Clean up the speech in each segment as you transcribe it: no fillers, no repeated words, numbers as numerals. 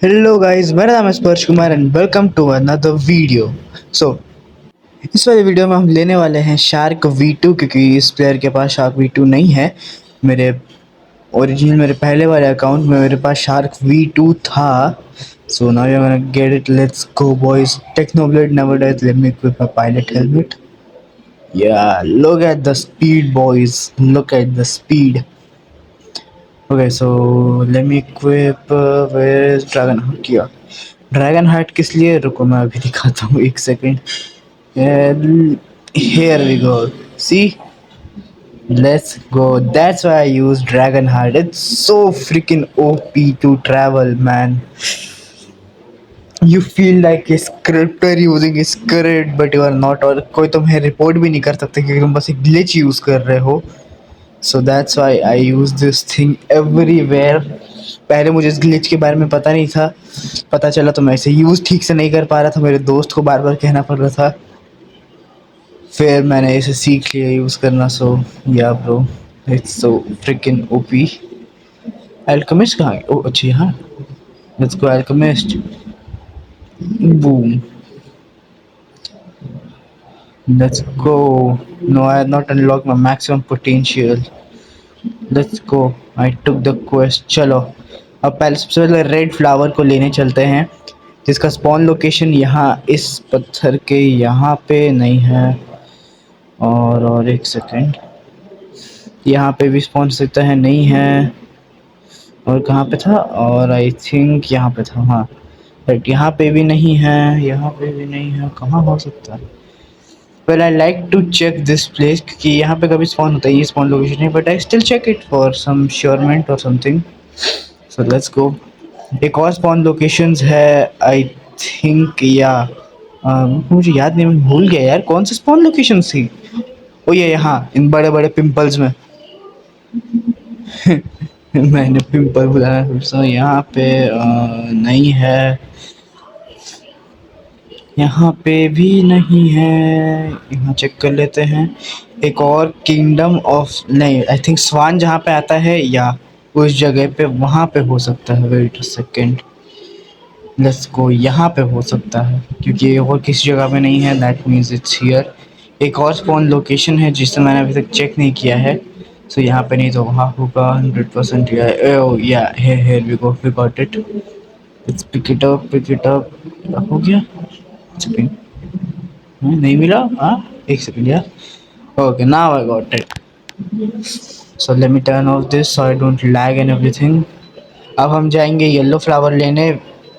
Hello guys, मेरा नाम है Sparsh Kumar and welcome to another video. So इस वाले वीडियो में हम लेने वाले हैं शार्क V2 क्योंकि इस प्लेयर के पास शार्क V2 नहीं है। मेरे पहले वाले अकाउंट में मेरे पास शार्क V2 था। So now you gonna get it, let's go boys. Technoblade never dies, let me equip my pilot helmet. Ya look at the speed boys, look at the speed. Okay so let me equip, where is dragon heart? किया dragon heart किस लिए? रुको मैं अभी दिखाता हूँ, एक second. Here we go. See, let's go. That's why I use dragon heart. It's so freaking OP to travel, man. You feel like a scripter using a script, but you are not. और कोई तुम्हें report भी नहीं कर सकते क्योंकि तुम बस एक ग्लिच यूज कर रहे हो। So that's why I use this thing everywhere. पहले मुझे इस ग्लिच के बारे में पता नहीं था। पता चला तो मैं इसे यूज ठीक से नहीं कर पा रहा था, मेरे दोस्त को बार बार कहना पड़ रहा था। फिर मैंने इसे सीख लिया यूज करना। So yeah bro, it's so freaking OP. Alchemist कहाँ है? ओ अच्छा हाँ, let's go alchemist. Boom, let's go. No, I have not unlock my maximum potential. Let's go, I took the quest. चलो अब पहले सबसे पहले रेड फ्लावर को लेने चलते हैं, जिसका स्पॉन लोकेशन यहाँ इस पत्थर के यहाँ पे नहीं है। और एक सेकेंड, यहाँ पे भी स्पॉन सकता है, नहीं है। और कहाँ पे था? और आई थिंक यहाँ पे था, हाँ। बट यहाँ पे भी नहीं है, यहाँ पे भी नहीं है, कहाँ हो सकता है? Well I like to check this place क्योंकि यहाँ पे कभी स्पॉन होता है, ये स्पॉन लोकेशन है, but I still check it for some surement और समथिंग। सो लेट्स गो। एक और स्पॉन लोकेशंस है आई थिंक, या मुझे याद नहीं, मैं भूल गया यार कौन सी स्पॉन लोकेशन थी। ओ ये यहाँ इन बड़े बड़े पिंपल्स में। मैंने पिंपल बुलाया। सो यहाँ पे नहीं है, यहाँ पे भी नहीं है। यहाँ चेक कर लेते हैं। एक और किंगडम ऑफ, नहीं आई थिंक स्वान जहाँ पे आता है या उस जगह पे, वहाँ पे हो सकता है। Wait a second, let's go. यहाँ पे हो सकता है क्योंकि और किसी जगह पे नहीं है, दैट मीन्स इट्स हियर। एक और स्पॉन लोकेशन है जिसे मैंने अभी तक चेक नहीं किया है। सो यहाँ पे नहीं तो वहाँ होगा 100%। या here we go, we got it. Let's pick it up, pick it up। हो गया? सेकंड, नहीं मिला? हाँ, एक सेकंड यार। Okay, now I got it. So let me turn off this so I don't lag and everything. अब हम जाएंगे येलो फ्लावर लेने,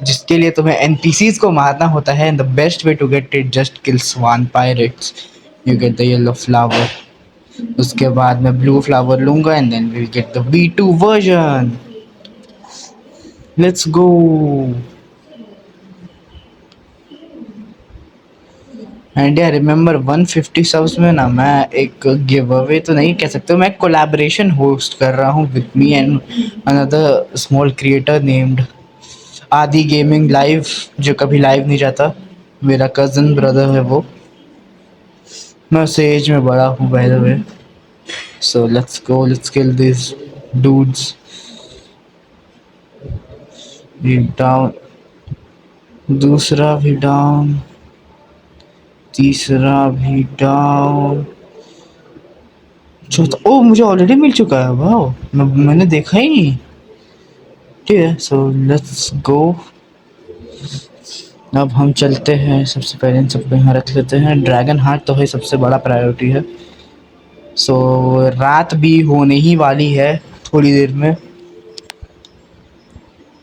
जिसके लिए तुम्हें एनपीसीज को मारना होता है। And the best way to get it, just kill swan pirates, you get the yellow flower. उसके बाद मैं ब्लू फ्लावर लूंगा and then we get the V2 version. Let's go. And यार रिमेंबर 150 सब्स में ना, मैं एक गिव अवे तो नहीं कह सकते, मैं कोलैबोरेशन होस्ट कर रहा हूँ with me and another small creator named आदि गेमिंग लाइव, जो कभी लाइव नहीं जाता। मेरा कजन ब्रदर है वो। मैं उससे एज में बड़ा हूँ by the way. So let's go, let's kill this dudes. एक डाउन, दूसरा भी डाउन, तीसरा भी डाउन, चौथा। ओ मुझे ऑलरेडी मिल चुका है, वाह, मैंने देखा ही नहीं। ठीक है, सो लेट्स गो। अब हम चलते हैं, सबसे पहले इन सबको यहाँ रख लेते हैं। ड्रैगन हार्ट तो है सबसे बड़ा प्रायोरिटी है। सो रात भी होने ही वाली है थोड़ी देर में।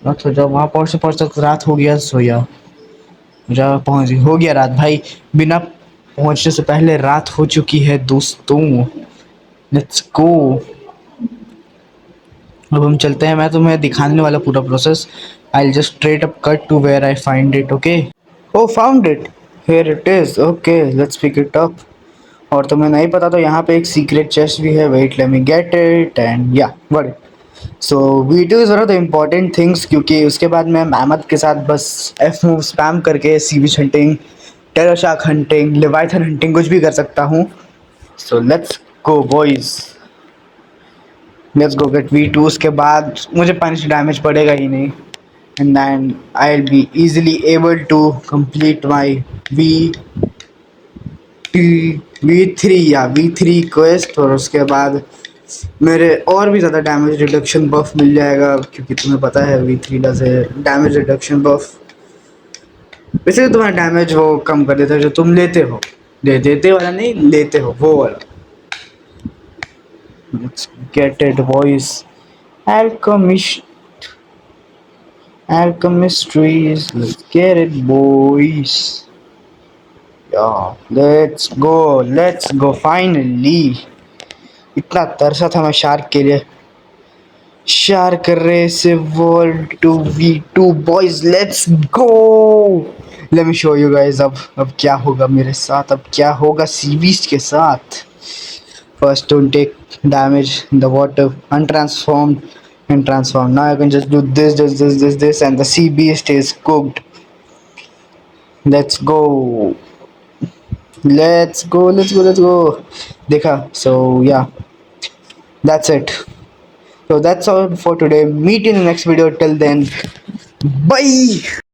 रात हो जाओ, वहाँ पहुँचते पहुँचते रात हो गया। सो या जा, पहुँच हो गया रात भाई, बिना पहुँचने से पहले रात हो चुकी है दोस्तों। Let's go. अब हम चलते हैं, मैं तुम्हें दिखाने वाला पूरा process. I just straight up cut to where I find it. Okay, oh found it, here it is. Okay let's pick it up. और तुम्हें नहीं पता तो यहाँ पे एक सीक्रेट चेस्ट भी है। Wait let me get it and ya what it. So video is one of the important things, क्योंकि उसके बाद मैं मेहमद के साथ बस एफ मूव स्पैम करके sea witch hunting, terror shark hunting, leviathan hunting कुछ भी कर सकता हूँ। So let's go boys, let's go get V2। उसके बाद मुझे पंच डैमेज पड़ेगा ही नहीं। and then I'll be easily able to complete my V3 या V3 क्वेस्ट, और उसके बाद मेरे और भी ज़्यादा डैमेज रिडक्शन बफ मिल जाएगा, क्योंकि तुम्हें पता है V3 डज है डैमेज रिडक्शन बफ। वैसे तो तुम्हारा डैमेज वो कम कर देता है जो तुम लेते हो, देते वाला नहीं, लेते हो वो वाला। Let's get it boys, alchemist alchemistries, let's get it boys, yeah, let's go finally। इतना तरसा था मैं शार्क के लिए। Shark race world 2v2 boys, let's go. Let me show you guys अब क्या होगा मेरे साथ, अब क्या होगा सी बीस्ट के साथ। First don't take damage in the water, untransformed and transform, now I can just do this and the sea beast is cooked। let's go let's go। देखा, so yeah, that's it। So that's all for today, meet in the next video, till then, bye।